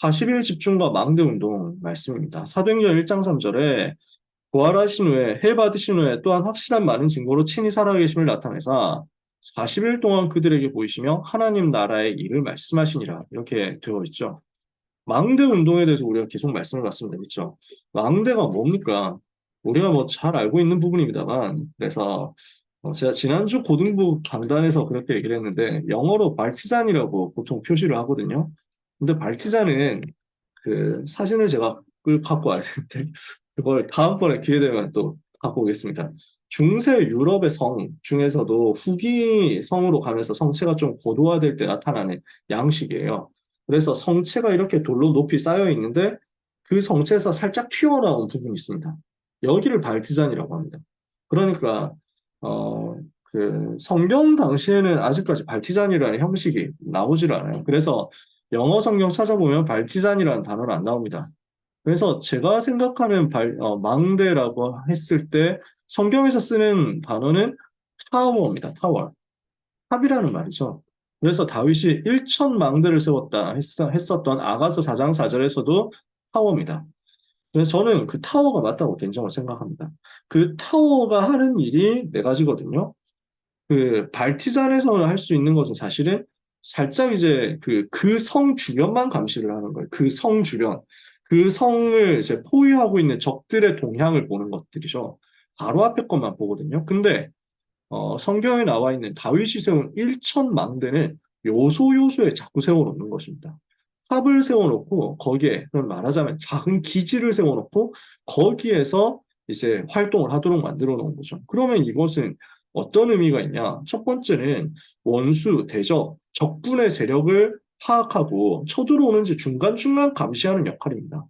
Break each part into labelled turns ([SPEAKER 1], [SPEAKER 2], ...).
[SPEAKER 1] 40일 집중과 망대 운동 말씀입니다. 사도행전 1장 3절에 부활하신 후에 해 받으신 후에 또한 확실한 많은 증거로 친히 살아계심을 나타내사 40일 동안 그들에게 보이시며 하나님 나라의 일을 말씀하시니라 이렇게 되어 있죠. 망대 운동에 대해서 우리가 계속 말씀을 받습니다. 그렇죠? 망대가 뭡니까? 우리가 뭐 잘 알고 있는 부분입니다만 그래서 제가 지난주 고등부 강단에서 그렇게 얘기를 했는데 영어로 발티잔이라고 보통 표시를 하거든요. 근데 발티잔은 그 사진을 제가 끌 갖고 와야 되는데 그걸 다음번에 기회 되면 또 갖고 오겠습니다. 중세 유럽의 성 중에서도 후기 성으로 가면서 성체가 좀 고도화될 때 나타나는 양식이에요. 그래서 성체가 이렇게 돌로 높이 쌓여 있는데 그 성체에서 살짝 튀어나온 부분이 있습니다. 여기를 발티잔이라고 합니다. 그러니까 어, 그 성경 당시에는 아직까지 발티잔이라는 형식이 나오질 않아요. 그래서 영어 성경 찾아보면 발티잔이라는 단어는 안 나옵니다. 그래서 제가 생각하는 망대라고 했을 때 성경에서 쓰는 단어는 타워입니다. 타워. 탑이라는 말이죠. 그래서 다윗이 1천 망대를 세웠다 했었던 아가서 4장 4절에서도 타워입니다. 그래서 저는 그 타워가 맞다고 개인적으로 생각합니다. 그 타워가 하는 일이 네 가지거든요. 그 발티잔에서는 할 수 있는 것은 사실은 살짝 이제 그 성 주변만 감시를 하는 거예요. 그 성 주변. 그 성을 이제 포위하고 있는 적들의 동향을 보는 것들이죠. 바로 앞에 것만 보거든요. 근데 성경에 나와 있는 다윗이 세운 1천 망대는 요소 요소에 자꾸 세워놓는 것입니다. 탑을 세워놓고 거기에 그럼 말하자면 작은 기지를 세워놓고 거기에서 이제 활동을 하도록 만들어 놓은 거죠. 그러면 이것은 어떤 의미가 있냐? 첫 번째는 원수, 대적, 적군의 세력을 파악하고 쳐들어오는지 중간중간 감시하는 역할입니다.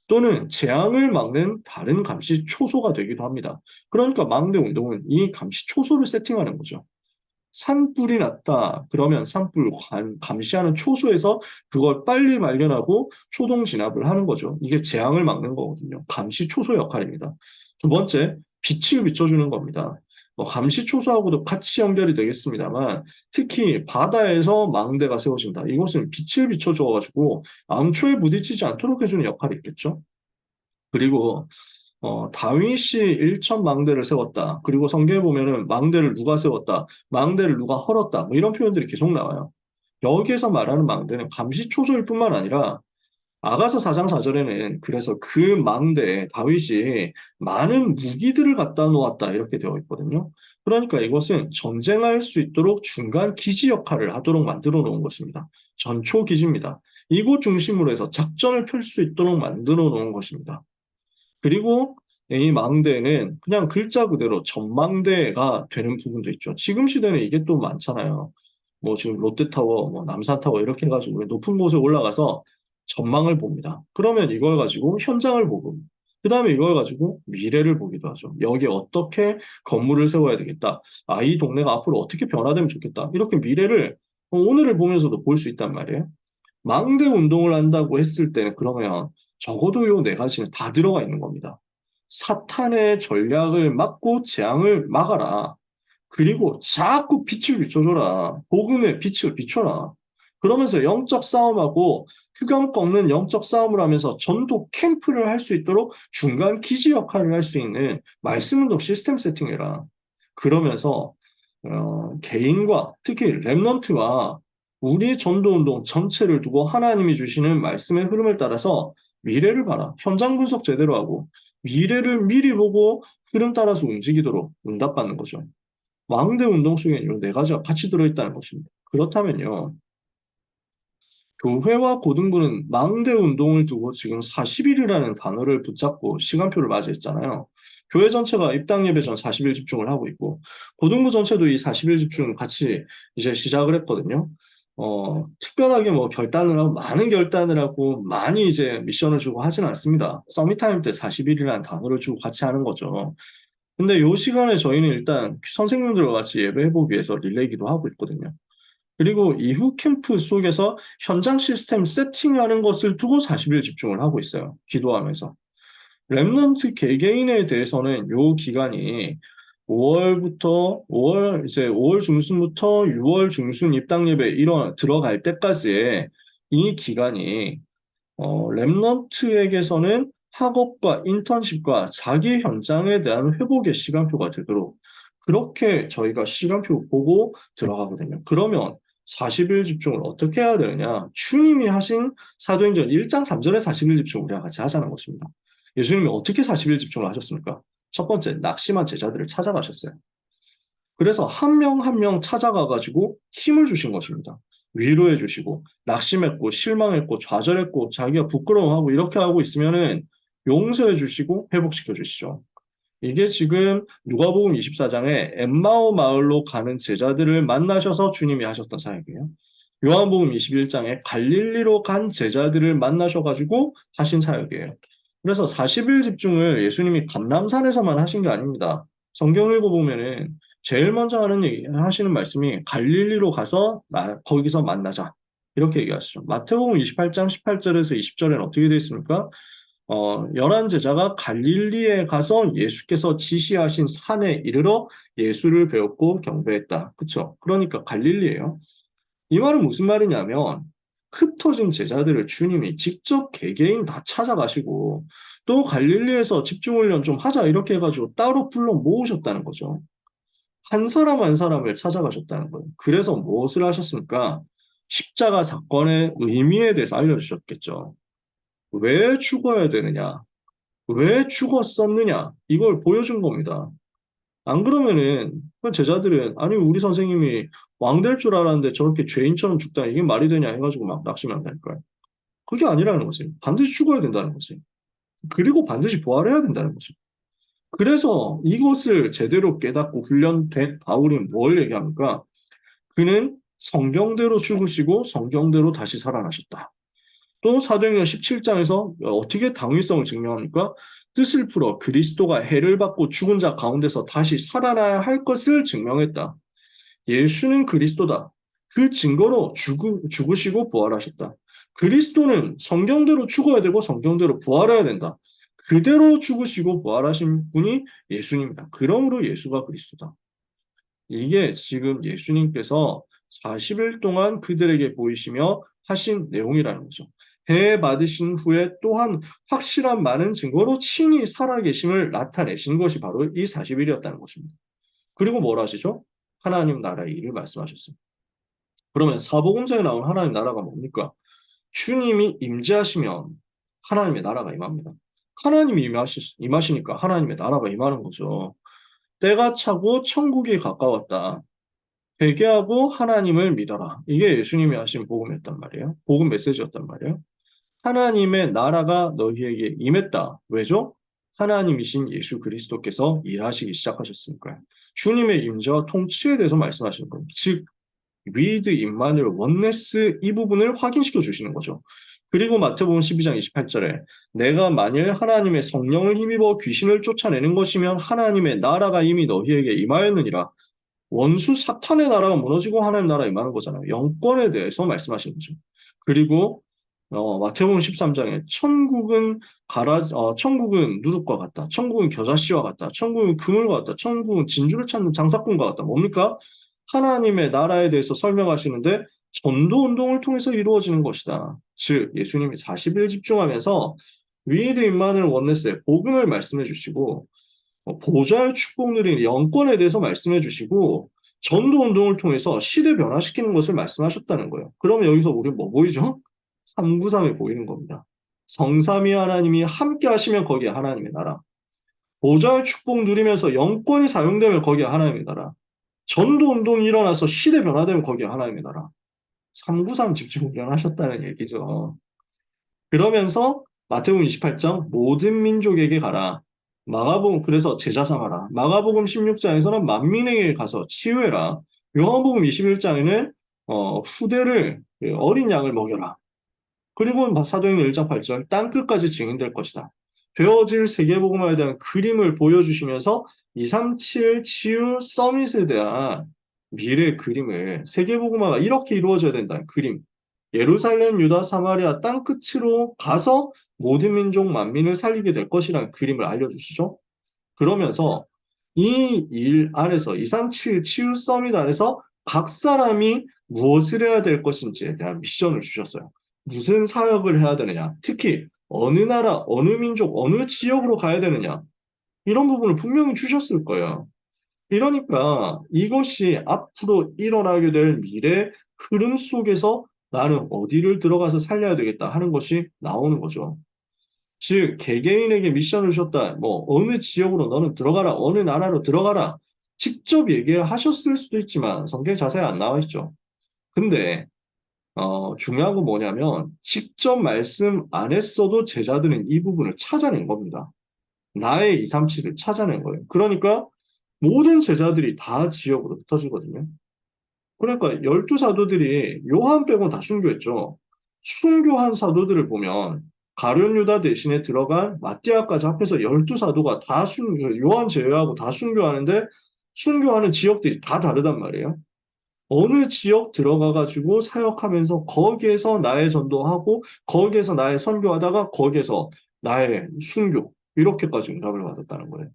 [SPEAKER 1] 또는 재앙을 막는 다른 감시 초소가 되기도 합니다. 그러니까 망대 운동은 이 감시 초소를 세팅하는 거죠. 산불이 났다. 그러면 산불 감시하는 초소에서 그걸 빨리 발견하고 초동 진압을 하는 거죠. 이게 재앙을 막는 거거든요. 감시 초소 역할입니다. 두 번째, 빛을 비춰주는 겁니다. 뭐 감시 초소하고도 같이 연결이 되겠습니다만 특히 바다에서 망대가 세워진다. 이것은 빛을 비춰줘가지고 암초에 부딪히지 않도록 해주는 역할이 있겠죠. 그리고 다윗이 일천 망대를 세웠다. 그리고 성경에 보면은 망대를 누가 세웠다. 망대를 누가 헐었다. 뭐 이런 표현들이 계속 나와요. 여기에서 말하는 망대는 감시초소일 뿐만 아니라 아가서 4장 4절에는 그래서 그 망대에 다윗이 많은 무기들을 갖다 놓았다. 이렇게 되어 있거든요. 그러니까 이것은 전쟁할 수 있도록 중간 기지 역할을 하도록 만들어 놓은 것입니다. 전초 기지입니다. 이곳 중심으로 해서 작전을 펼 수 있도록 만들어 놓은 것입니다. 그리고 이 망대는 그냥 글자 그대로 전망대가 되는 부분도 있죠. 지금 시대는 이게 또 많잖아요. 뭐 지금 롯데타워, 뭐 남산타워 이렇게 해가지고 높은 곳에 올라가서 전망을 봅니다. 그러면 이걸 가지고 현장을 보고, 그 다음에 이걸 가지고 미래를 보기도 하죠. 여기에 어떻게 건물을 세워야 되겠다. 아, 이 동네가 앞으로 어떻게 변화되면 좋겠다. 이렇게 미래를 오늘을 보면서도 볼 수 있단 말이에요. 망대 운동을 한다고 했을 때는 그러면 적어도 요 네 가지는 다 들어가 있는 겁니다. 사탄의 전략을 막고 재앙을 막아라. 그리고 자꾸 빛을 비춰줘라. 복음의 빛을 비춰라. 그러면서 영적 싸움하고 흑암 꺾는 영적 싸움을 하면서 전도 캠프를 할 수 있도록 중간 기지 역할을 할 수 있는 말씀 운동 시스템 세팅해라. 그러면서 개인과 특히 랩넌트와 우리 전도운동 전체를 두고 하나님이 주시는 말씀의 흐름을 따라서 미래를 봐라. 현장 분석 제대로 하고 미래를 미리 보고 흐름 따라서 움직이도록 응답받는 거죠. 망대 운동 속에는 이 네 가지가 같이 들어있다는 것입니다. 그렇다면요, 교회와 고등부는 망대 운동을 두고 지금 40일이라는 단어를 붙잡고 시간표를 맞이했잖아요. 교회 전체가 입당 예배 전 40일 집중을 하고 있고, 고등부 전체도 이 40일 집중 같이 이제 시작을 했거든요. 특별하게 뭐 결단을 하고, 많은 결단을 하고, 많이 이제 미션을 주고 하진 않습니다. 서밋타임 때 40일이라는 단어를 주고 같이 하는 거죠. 근데 이 시간에 저희는 일단 선생님들과 같이 예배해보기 위해서 릴레이기도 하고 있거든요. 그리고 이후 캠프 속에서 현장 시스템 세팅하는 것을 두고 40일 집중을 하고 있어요. 기도하면서. 랩넌트 개개인에 대해서는 요 기간이 5월부터 5월 이제 5월 중순부터 6월 중순 입당 예배 들어갈 때까지의 이 기간이 랩넌트에게서는 학업과 인턴십과 자기 현장에 대한 회복의 시간표가 되도록 그렇게 저희가 시간표 보고 들어가거든요. 그러면 40일 집중을 어떻게 해야 되느냐? 주님이 하신 사도행전 1장 3절의 40일 집중을 우리가 같이 하자는 것입니다. 예수님이 어떻게 40일 집중을 하셨습니까? 첫 번째, 낙심한 제자들을 찾아가셨어요. 그래서 한 명 한 명 찾아가가지고 힘을 주신 것입니다. 위로해 주시고, 낙심했고, 실망했고, 좌절했고, 자기가 부끄러워하고, 이렇게 하고 있으면은 용서해 주시고, 회복시켜 주시죠. 이게 지금 누가복음 24장에 엠마오 마을로 가는 제자들을 만나셔서 주님이 하셨던 사역이에요. 요한복음 21장에 갈릴리로 간 제자들을 만나셔가지고 하신 사역이에요. 그래서 40일 집중을 예수님이 감람산에서만 하신 게 아닙니다. 성경 읽어보면은 제일 먼저 하시는 말씀이 갈릴리로 가서 거기서 만나자. 이렇게 얘기하시죠. 마태복음 28장 18절에서 20절에는 어떻게 되어 있습니까? 열한 제자가 갈릴리에 가서 예수께서 지시하신 산에 이르러 예수를 배웠고 경배했다. 그쵸? 그러니까 갈릴리예요. 이 말은 무슨 말이냐면 흩어진 제자들을 주님이 직접 개개인 다 찾아가시고 또 갈릴리에서 집중훈련 좀 하자 이렇게 해가지고 따로 불러 모으셨다는 거죠. 한 사람 한 사람을 찾아가셨다는 거예요. 그래서 무엇을 하셨습니까? 십자가 사건의 의미에 대해서 알려주셨겠죠. 왜 죽어야 되느냐? 왜 죽었었느냐? 이걸 보여준 겁니다. 안 그러면은 그 제자들은 아니 우리 선생님이 왕 될 줄 알았는데 저렇게 죄인처럼 죽다 이게 말이 되냐 해가지고 막 낙심한다니까요. 그게 아니라는 거지. 반드시 죽어야 된다는 거지. 그리고 반드시 부활해야 된다는 거지. 그래서 이것을 제대로 깨닫고 훈련된 바울이 뭘 얘기합니까? 그는 성경대로 죽으시고 성경대로 다시 살아나셨다. 또 사도행전 17장에서 어떻게 당위성을 증명합니까? 뜻을 풀어 그리스도가 해를 받고 죽은 자 가운데서 다시 살아나야 할 것을 증명했다. 예수는 그리스도다. 그 증거로 죽으시고 부활하셨다. 그리스도는 성경대로 죽어야 되고 성경대로 부활해야 된다. 그대로 죽으시고 부활하신 분이 예수님이다. 그러므로 예수가 그리스도다. 이게 지금 예수님께서 40일 동안 그들에게 보이시며 하신 내용이라는 거죠. 배 받으신 후에 또한 확실한 많은 증거로 친히 살아계심을 나타내신 것이 바로 이 40일이었다는 것입니다. 그리고 뭘 하시죠? 하나님 나라의 일을 말씀하셨습니다. 그러면 사복음서에 나온 하나님 나라가 뭡니까? 주님이 임재하시면 하나님의 나라가 임합니다. 하나님이 임하시니까 하나님의 나라가 임하는 거죠. 때가 차고 천국이 가까웠다. 회개하고 하나님을 믿어라. 이게 예수님이 하신 복음이었단 말이에요. 복음 메시지였단 말이에요. 하나님의 나라가 너희에게 임했다. 왜죠? 하나님이신 예수 그리스도께서 일하시기 시작하셨으니까요. 주님의 임재와 통치에 대해서 말씀하시는 겁니다. 즉, 위드 임마누엘 원네스 이 부분을 확인시켜 주시는 거죠. 그리고 마태복음 12장 28절에 내가 만일 하나님의 성령을 힘입어 귀신을 쫓아내는 것이면 하나님의 나라가 이미 너희에게 임하였느니라. 원수 사탄의 나라가 무너지고 하나님 나라가 임하는 거잖아요. 영권에 대해서 말씀하시는 거죠. 그리고 마태복음 13장에 천국은 누룩과 같다. 천국은 겨자씨와 같다. 천국은 그물과 같다. 천국은 진주를 찾는 장사꾼과 같다. 뭡니까? 하나님의 나라에 대해서 설명하시는데 전도 운동을 통해서 이루어지는 것이다. 즉 예수님이 40일 집중하면서 위드 임마누엘 원네스의 복음을 말씀해 주시고 보좌의 축복 누린 영권에 대해서 말씀해 주시고 전도 운동을 통해서 시대 변화시키는 것을 말씀하셨다는 거예요. 그러면 여기서 우리 뭐 보이죠? 393이 보이는 겁니다. 성삼위 하나님이 함께 하시면 거기에 하나님의 나라. 보좌의 축복 누리면서 영권이 사용되면 거기에 하나님의 나라. 전도 운동이 일어나서 시대 변화되면 거기에 하나님의 나라. 393 집중 훈련하셨다는 얘기죠. 그러면서 마태복음 28장 모든 민족에게 가라. 마가복음 그래서 제자 삼아라. 마가복음 16장에서는 만민에게 가서 치유해라. 요한복음 21장에는 후대를 어린 양을 먹여라. 그리고 사도행전 1장 8절 땅끝까지 증인될 것이다. 되어질 세계복음화에 대한 그림을 보여주시면서 237 치유 서밋에 대한 미래 그림을 세계복음화가 이렇게 이루어져야 된다는 그림. 예루살렘, 유다, 사마리아 땅끝으로 가서 모든 민족 만민을 살리게 될 것이라는 그림을 알려주시죠. 그러면서 이 일 안에서 237 치유 서밋 안에서 각 사람이 무엇을 해야 될 것인지에 대한 미션을 주셨어요. 무슨 사역을 해야 되느냐, 특히 어느 나라, 어느 민족, 어느 지역으로 가야 되느냐, 이런 부분을 분명히 주셨을 거예요. 이러니까 이것이 앞으로 일어나게 될 미래 흐름 속에서 나는 어디를 들어가서 살려야 되겠다 하는 것이 나오는 거죠. 즉, 개개인에게 미션을 주셨다. 뭐, 어느 지역으로 너는 들어가라. 어느 나라로 들어가라. 직접 얘기를 하셨을 수도 있지만 성경에 자세히 안 나와 있죠. 근데 중요한 건 뭐냐면 직접 말씀 안 했어도 제자들은 이 부분을 찾아낸 겁니다. 나의 237을 찾아낸 거예요. 그러니까 모든 제자들이 다 지역으로 흩어지거든요. 그러니까 12 사도들이 요한 빼고는 다 순교했죠. 순교한 사도들을 보면 가룟 유다 대신에 들어간 마띠아까지 합해서 12 사도가 다 요한 제외하고 다 순교하는데 순교하는 지역들이 다 다르단 말이에요. 어느 지역 들어가가지고 사역하면서 거기에서 나의 전도하고 거기에서 나의 선교하다가 거기에서 나의 순교 이렇게까지 응답을 받았다는 거예요.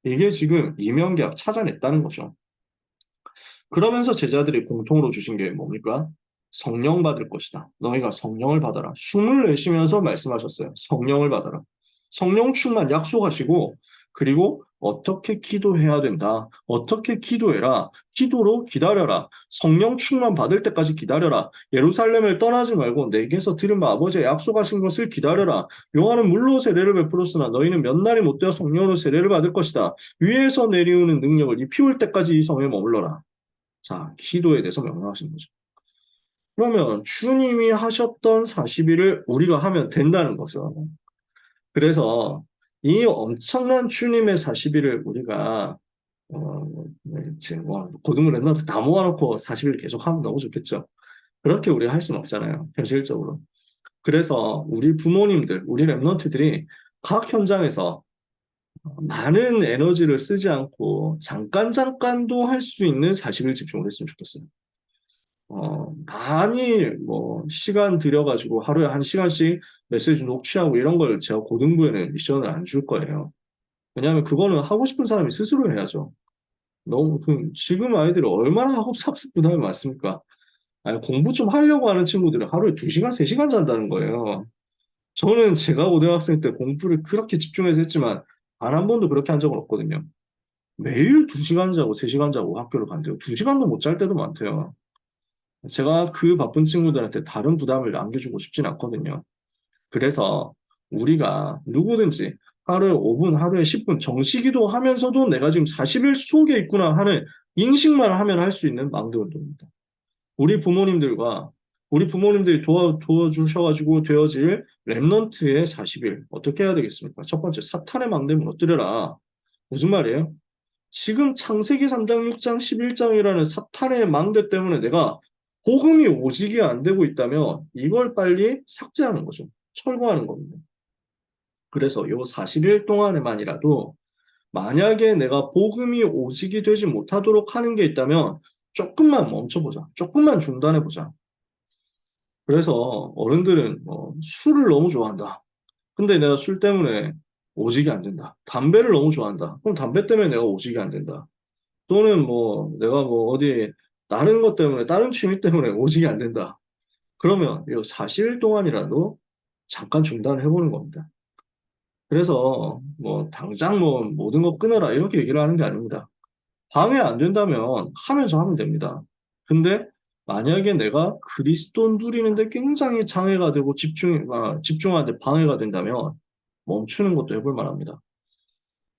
[SPEAKER 1] 이게 지금 이명계약 찾아냈다는 거죠. 그러면서 제자들이 공통으로 주신 게 뭡니까? 성령 받을 것이다. 너희가 성령을 받아라. 숨을 내쉬면서 말씀하셨어요. 성령을 받아라. 성령 충만 약속하시고, 그리고 어떻게 기도해야 된다. 어떻게 기도해라. 기도로 기다려라. 성령 충만 받을 때까지 기다려라. 예루살렘을 떠나지 말고 내게서 들은 바 아버지의 약속하신 것을 기다려라. 요한은 물로 세례를 베풀었으나 너희는 몇 날이 못 되어 성령으로 세례를 받을 것이다. 위에서 내리우는 능력을 입히울 때까지 이 성에 머물러라. 자, 기도에 대해서 명령하신 거죠. 그러면 주님이 하셨던 40일을 우리가 하면 된다는 거죠. 그래서 이 엄청난 주님의 40일을 우리가 지금 고등부 랩런트 다 모아놓고 40일 계속 하면 너무 좋겠죠. 그렇게 우리가 할 수는 없잖아요. 현실적으로. 그래서 우리 부모님들, 우리 랩런트들이 각 현장에서 많은 에너지를 쓰지 않고 잠깐도 할 수 있는 40일 집중을 했으면 좋겠어요. 많이 뭐 시간 들여가지고 하루에 1시간씩 메시지 녹취하고 이런 걸 제가 고등부에는 미션을 안 줄 거예요. 왜냐하면 그거는 하고 싶은 사람이 스스로 해야죠. 너무 지금 아이들이 얼마나 학습 부담이 많습니까? 아니, 공부 좀 하려고 하는 친구들은 하루에 2시간, 3시간 잔다는 거예요. 저는 제가 고등학생 때 공부를 그렇게 집중해서 했지만 단 한 번도 그렇게 한 적은 없거든요. 매일 2시간 자고 3시간 자고 학교를 간대요. 2시간도 못 잘 때도 많대요. 제가 그 바쁜 친구들한테 다른 부담을 남겨주고 싶진 않거든요. 그래서 우리가 누구든지 하루에 5분, 하루에 10분 정시기도 하면서도 내가 지금 40일 속에 있구나 하는 인식만 하면 할 수 있는 망대 운동입니다. 우리 부모님들과 우리 부모님들이 도와주셔가지고 되어질 랩넌트의 40일 어떻게 해야 되겠습니까? 첫 번째, 사탄의 망대 무너뜨려라. 무슨 말이에요? 지금 창세기 3장, 6장, 11장이라는 사탄의 망대 때문에 내가 복음이 오직이 안 되고 있다면 이걸 빨리 삭제하는 거죠. 철거하는 겁니다. 그래서 요 40일 동안에만이라도 만약에 내가 복음이 오직이 되지 못하도록 하는 게 있다면 조금만 멈춰보자. 조금만 중단해보자. 그래서 어른들은 술을 너무 좋아한다. 근데 내가 술 때문에 오직이 안 된다. 담배를 너무 좋아한다. 그럼 담배 때문에 내가 오직이 안 된다. 또는 뭐 내가 뭐 어디 다른 것 때문에 다른 취미 때문에 오직이 안 된다. 그러면 이 40일 동안이라도 잠깐 중단을 해보는 겁니다. 그래서 뭐 당장 뭐 모든 거 끊어라 이렇게 얘기를 하는 게 아닙니다. 방해 안 된다면 하면서 하면 됩니다. 근데 만약에 내가 그리스도 누리는데 굉장히 장애가 되고 집중하는데 방해가 된다면 멈추는 것도 해볼 만합니다.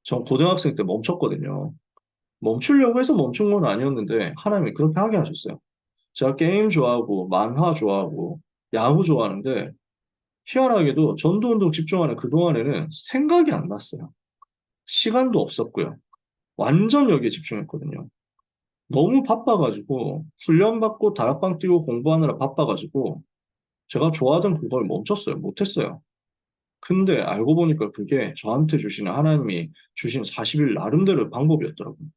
[SPEAKER 1] 전 고등학생 때 멈췄거든요. 멈추려고 해서 멈춘 건 아니었는데 하나님이 그렇게 하게 하셨어요. 제가 게임 좋아하고 만화 좋아하고 야구 좋아하는데 희한하게도 전도운동 집중하는 그동안에는 생각이 안 났어요. 시간도 없었고요. 완전 여기에 집중했거든요. 너무 바빠가지고 훈련받고 다락방 뛰고 공부하느라 바빠가지고 제가 좋아하던 그걸 멈췄어요. 못했어요. 근데 알고 보니까 그게 저한테 주시는 하나님이 주신 40일 나름대로의 방법이었더라고요.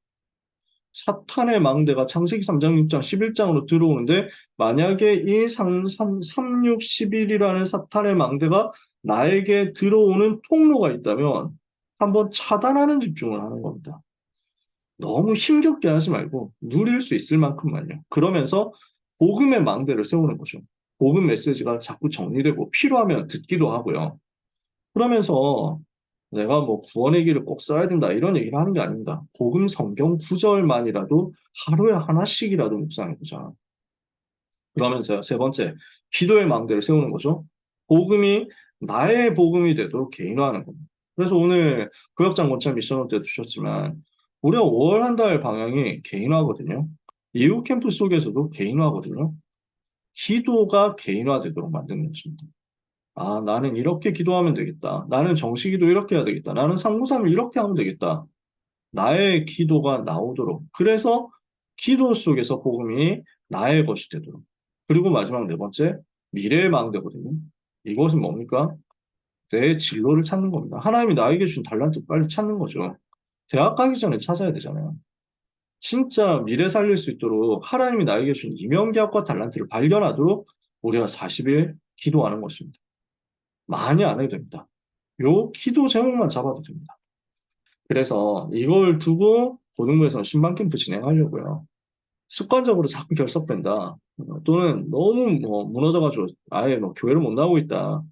[SPEAKER 1] 사탄의 망대가 창세기 3장, 6장, 11장으로 들어오는데 만약에 이 3, 6, 11이라는 사탄의 망대가 나에게 들어오는 통로가 있다면 한번 차단하는 집중을 하는 겁니다. 너무 힘겹게 하지 말고 누릴 수 있을 만큼만요. 그러면서 복음의 망대를 세우는 거죠. 복음 메시지가 자꾸 정리되고 필요하면 듣기도 하고요. 그러면서 내가 뭐 구원의 길을 꼭 써야 된다 이런 얘기를 하는 게 아닙니다. 복음 성경 구절만이라도 하루에 하나씩이라도 묵상해보자. 그러면서요. 세 번째, 기도의 망대를 세우는 거죠. 복음이 나의 복음이 되도록 개인화하는 겁니다. 그래서 오늘 구역장 권찰 미션홀 때도 주셨지만 무려 5월 한 달 방향이 개인화거든요. 이후 캠프 속에서도 개인화거든요. 기도가 개인화되도록 만드는 것입니다. 아, 나는 이렇게 기도하면 되겠다. 나는 정시기도 이렇게 해야 되겠다. 나는 상구삼일 이렇게 하면 되겠다. 나의 기도가 나오도록. 그래서 기도 속에서 복음이 나의 것이 되도록. 그리고 마지막 네 번째, 미래의 망대거든요. 이것은 뭡니까? 내 진로를 찾는 겁니다. 하나님이 나에게 주신 달란트 빨리 찾는 거죠. 대학 가기 전에 찾아야 되잖아요. 진짜 미래 살릴 수 있도록 하나님이 나에게 주신 이명계약과 달란트를 발견하도록 우리가 40일 기도하는 것입니다. 많이 안 해도 됩니다. 요 기도 제목만 잡아도 됩니다. 그래서 이걸 두고 고등부에서 신방 캠프 진행하려고요. 습관적으로 자꾸 결석된다. 또는 너무 뭐 무너져가지고 아예 뭐 교회를 못 나오고 있다.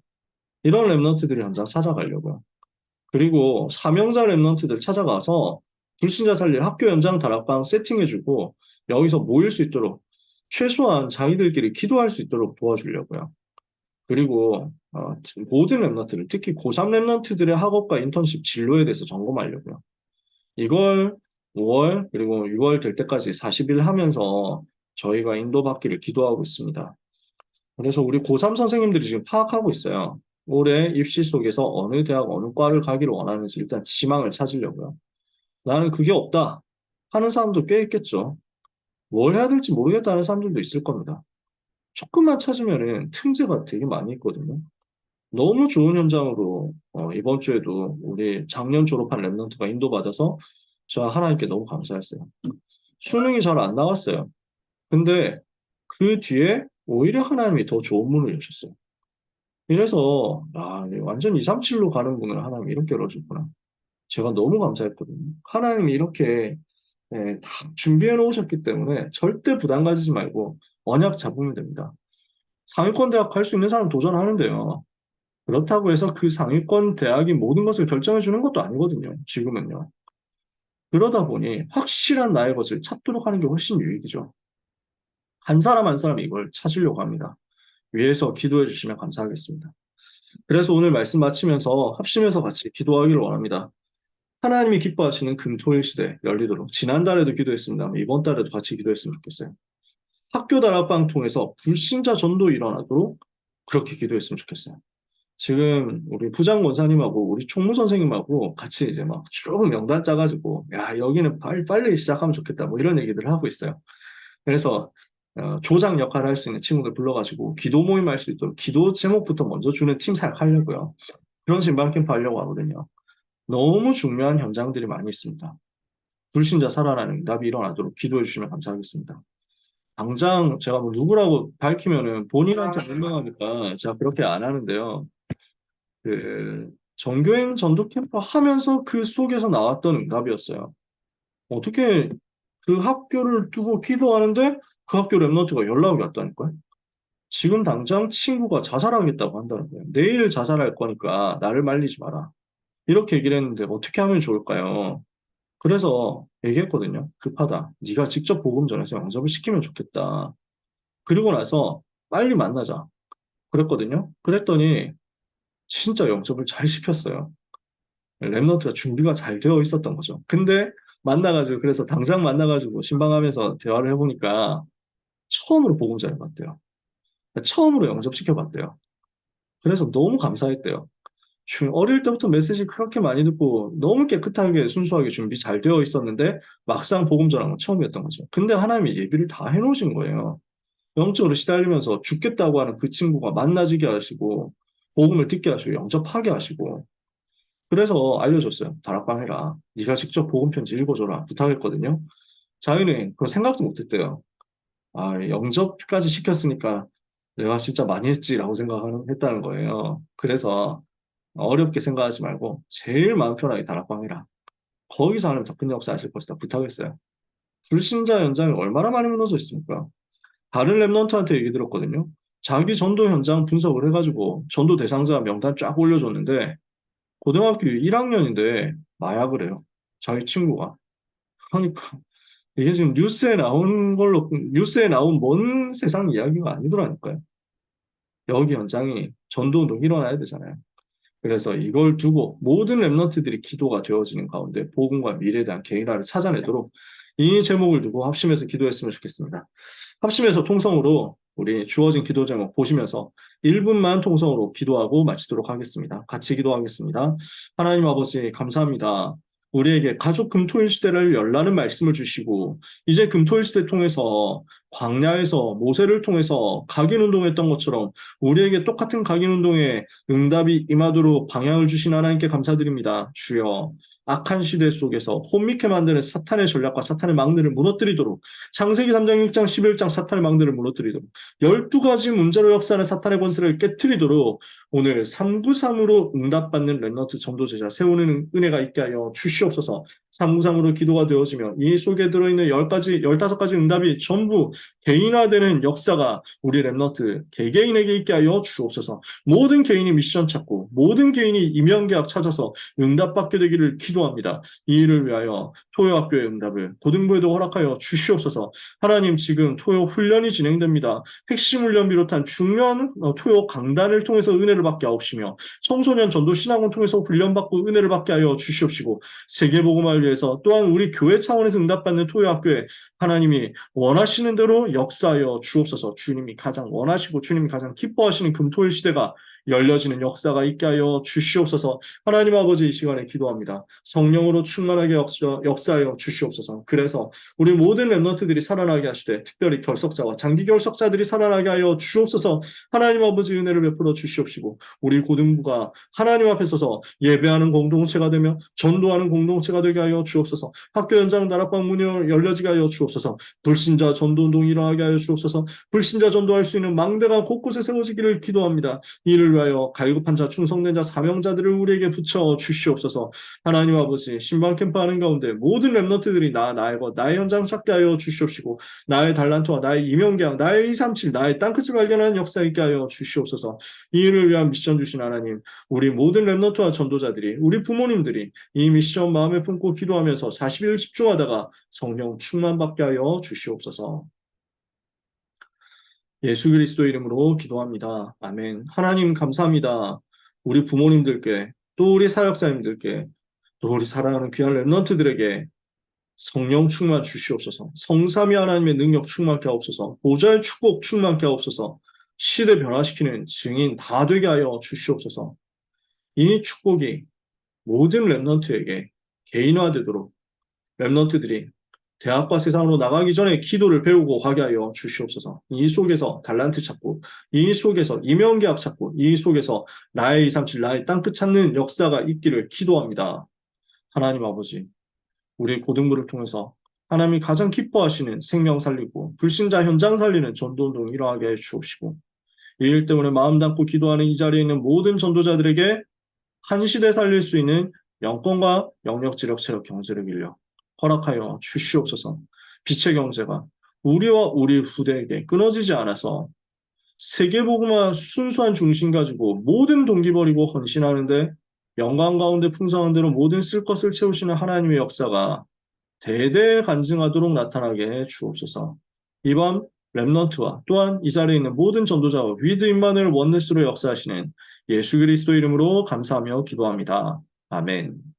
[SPEAKER 1] 이런 랩런트들이 현장 찾아가려고요. 그리고 사명자 랩런트들 찾아가서 불신자 살릴 학교 연장 다락방 세팅해주고 여기서 모일 수 있도록 최소한 자기들끼리 기도할 수 있도록 도와주려고요. 그리고 모든 랩런트들, 특히 고3 랩런트들의 학업과 인턴십 진로에 대해서 점검하려고요. 이걸 5월 그리고 6월 될 때까지 40일 하면서 저희가 인도받기를 기도하고 있습니다. 그래서 우리 고3 선생님들이 지금 파악하고 있어요. 올해 입시 속에서 어느 대학, 어느 과를 가기를 원하는지 일단 지망을 찾으려고요. 나는 그게 없다 하는 사람도 꽤 있겠죠. 뭘 해야 될지 모르겠다는 사람들도 있을 겁니다. 조금만 찾으면은 틈새가 되게 많이 있거든요. 너무 좋은 현장으로 이번 주에도 우리 작년 졸업한 랩런트가 인도받아서 저 하나님께 너무 감사했어요. 수능이 잘 안 나왔어요. 근데 그 뒤에 오히려 하나님이 더 좋은 문을 여셨어요. 이래서 완전 237로 가는 문을 하나님이 이렇게 열어줬구나. 제가 너무 감사했거든요. 하나님이 이렇게 다 준비해 놓으셨기 때문에 절대 부담 가지지 말고 언약 잡으면 됩니다. 상위권 대학 갈 수 있는 사람 도전하는데요. 그렇다고 해서 그 상위권 대학이 모든 것을 결정해 주는 것도 아니거든요. 지금은요. 그러다 보니 확실한 나의 것을 찾도록 하는 게 훨씬 유익이죠. 한 사람 한 사람이 이걸 찾으려고 합니다. 위에서 기도해 주시면 감사하겠습니다. 그래서 오늘 말씀 마치면서 합심해서 같이 기도하기를 원합니다. 하나님이 기뻐하시는 금토일 시대 열리도록 지난달에도 기도했습니다. 이번 달에도 같이 기도했으면 좋겠어요. 학교 다락방 통해서 불신자 전도 일어나도록 그렇게 기도했으면 좋겠어요. 지금 우리 부장 권사님하고 우리 총무 선생님하고 같이 이제 막 쭉 명단 짜가지고 야 여기는 빨리 시작하면 좋겠다 뭐 이런 얘기들을 하고 있어요. 그래서 조장 역할을 할 수 있는 친구들 불러가지고 기도 모임 할 수 있도록 기도 제목부터 먼저 주는 팀 사역하려고요. 그런 신방 캠프 하려고 하거든요. 너무 중요한 현장들이 많이 있습니다. 불신자 살아나는 응답이 일어나도록 기도해 주시면 감사하겠습니다. 당장 제가 뭐 누구라고 밝히면은 본인한테 민망하니까 제가 그렇게 안 하는데요. 그 정교행 전도 캠프 하면서 그 속에서 나왔던 응답이었어요. 어떻게 그 학교를 두고 기도하는데 그 학교 랩런트가 연락이 왔다니까요. 지금 당장 친구가 자살하겠다고 한다는 거예요. 내일 자살할 거니까 나를 말리지 마라. 이렇게 얘기를 했는데 어떻게 하면 좋을까요? 그래서 얘기했거든요. 급하다. 네가 직접 복음 전해서 영접을 시키면 좋겠다. 그리고 나서 빨리 만나자. 그랬거든요. 그랬더니 진짜 영접을 잘 시켰어요. 랩노트가 준비가 잘 되어 있었던 거죠. 근데 만나가지고 그래서 당장 만나가지고 신방하면서 대화를 해보니까 처음으로 복음자를 봤대요. 처음으로 영접시켜 봤대요. 그래서 너무 감사했대요. 어릴 때부터 메시지 그렇게 많이 듣고 너무 깨끗하게 순수하게 준비 잘 되어 있었는데 막상 복음 전한 건 처음이었던 거죠. 근데 하나님이 예비를 다 해놓으신 거예요. 영적으로 시달리면서 죽겠다고 하는 그 친구가 만나지게 하시고 복음을 듣게 하시고 영접하게 하시고 그래서 알려줬어요. 다락방 해라. 네가 직접 복음 편지 읽어줘라. 부탁했거든요. 자기는 그거 생각도 못했대요. 영접까지 시켰으니까 내가 진짜 많이 했지라고 생각했다는 거예요. 그래서 어렵게 생각하지 말고 제일 마음 편하게 다락방 해라. 거기서 하나님 더 큰 역사 하실 것이다. 부탁했어요. 불신자 연장이 얼마나 많이 무너져 있습니까? 다른 랩런트한테 얘기 들었거든요. 자기 전도 현장 분석을 해가지고 전도 대상자 명단 쫙 올려줬는데 고등학교 1학년인데 마약을 해요. 자기 친구가. 그러니까 이게 지금 뉴스에 나온 먼 세상 이야기가 아니더라니까요. 여기 현장이 전도운동 일어나야 되잖아요. 그래서 이걸 두고 모든 랩런트들이 기도가 되어지는 가운데 복음과 미래에 대한 개인화를 찾아내도록 이 제목을 두고 합심해서 기도했으면 좋겠습니다. 합심해서 통성으로 우리 주어진 기도 제목 보시면서 1분만 통성으로 기도하고 마치도록 하겠습니다. 같이 기도하겠습니다. 하나님 아버지 감사합니다. 우리에게 가족 금토일 시대를 열라는 말씀을 주시고 이제 금토일 시대 통해서 광야에서 모세를 통해서 각인 운동했던 것처럼 우리에게 똑같은 각인 운동에 응답이 임하도록 방향을 주신 하나님께 감사드립니다. 주여 악한 시대 속에서 혼미케 만드는 사탄의 전략과 사탄의 망대를 무너뜨리도록 창세기 3장, 6장, 11장 사탄의 망대를 무너뜨리도록 12가지 문제로 역사하는 사탄의 권세를 깨뜨리도록 오늘 393으로 응답받는 랩너트 전도제자 세우는 은혜가 있게 하여 주시옵소서. 393으로 기도가 되어지며 이 속에 들어있는 10가지, 15가지 응답이 전부 개인화되는 역사가 우리 랩너트 개개인에게 있게 하여 주옵소서. 모든 개인이 미션 찾고 모든 개인이 임명계약 찾아서 응답받게 되기를 기도합니다. 이 일을 위하여 토요학교의 응답을 고등부에도 허락하여 주시옵소서. 하나님 지금 토요 훈련이 진행됩니다. 핵심 훈련 비롯한 중요한 토요 강단을 통해서 은혜를 받게 하옵시며 청소년 전도 신학원 통해서 훈련받고 은혜를 받게 하여 주시옵시고 세계복음화를 위해서 또한 우리 교회 차원에서 응답받는 토요학교에 하나님이 원하시는 대로 역사하여 주옵소서. 주님이 가장 원하시고 주님이 가장 기뻐하시는 금토일 시대가 열려지는 역사가 있게 하여 주시옵소서. 하나님 아버지 이 시간에 기도합니다. 성령으로 충만하게 역사하여 주시옵소서. 그래서 우리 모든 랩런트들이 살아나게 하시되 특별히 결석자와 장기 결석자들이 살아나게 하여 주옵소서. 하나님 아버지 은혜를 베풀어 주시옵시고 우리 고등부가 하나님 앞에 서서 예배하는 공동체가 되며 전도하는 공동체가 되게 하여 주옵소서. 학교 현장 다락방 문이 열려지게 하여 주옵소서. 불신자 전도운동이 일어나게 하여 주옵소서. 불신자 전도할 수 있는 망대가 곳곳에 세워지기를 기도합니다. 이를 위하여 갈급한 자, 충성된 자, 사명자들을 우리에게 붙여 주시옵소서. 하나님 아버지 신방 캠프 하는 가운데 모든 랩런트들이 나의 것, 나의 현장 찾게 하여 주시옵시고 나의 달란트와 나의 이명계약, 나의 237, 나의 땅끝을 발견하는 역사 있게 하여 주시옵소서. 이 일을 위한 미션 주신 하나님, 우리 모든 랩런트와 전도자들이 우리 부모님들이 이 미션 마음에 품고 기도하면서 40일 집중하다가 성령 충만 받게 하여 주시옵소서. 예수 그리스도 이름으로 기도합니다. 아멘. 하나님 감사합니다. 우리 부모님들께 또 우리 사역자님들께 또 우리 사랑하는 귀한 랩런트들에게 성령 충만 주시옵소서. 성삼위 하나님의 능력 충만케 하옵소서. 보좌의 축복 충만케 하옵소서. 시대 변화시키는 증인 다 되게 하여 주시옵소서. 이 축복이 모든 랩런트에게 개인화되도록 랩런트들이 대학과 세상으로 나가기 전에 기도를 배우고 가게 하여 주시옵소서. 이 속에서 달란트 찾고, 이 속에서 임용계약 찾고, 이 속에서 나의 237, 나의 땅끝 찾는 역사가 있기를 기도합니다. 하나님 아버지, 우리 고등부를 통해서 하나님이 가장 기뻐하시는 생명 살리고 불신자 현장 살리는 전도운동 일어나게 해 주옵시고 이 일 때문에 마음 담고 기도하는 이 자리에 있는 모든 전도자들에게 한 시대 살릴 수 있는 영권과 영역, 지력, 체력, 경제를 빌려 허락하여 주시옵소서. 빛의 경제가 우리와 우리 후대에게 끊어지지 않아서 세계복음화 순수한 중심 가지고 모든 동기 버리고 헌신하는데 영광 가운데 풍성한 대로 모든 쓸 것을 채우시는 하나님의 역사가 대대 간증하도록 나타나게 해 주옵소서. 이번 렘넌트와 또한 이 자리에 있는 모든 전도자와 위드 임마누엘 원네스로 역사하시는 예수 그리스도 이름으로 감사하며 기도합니다. 아멘.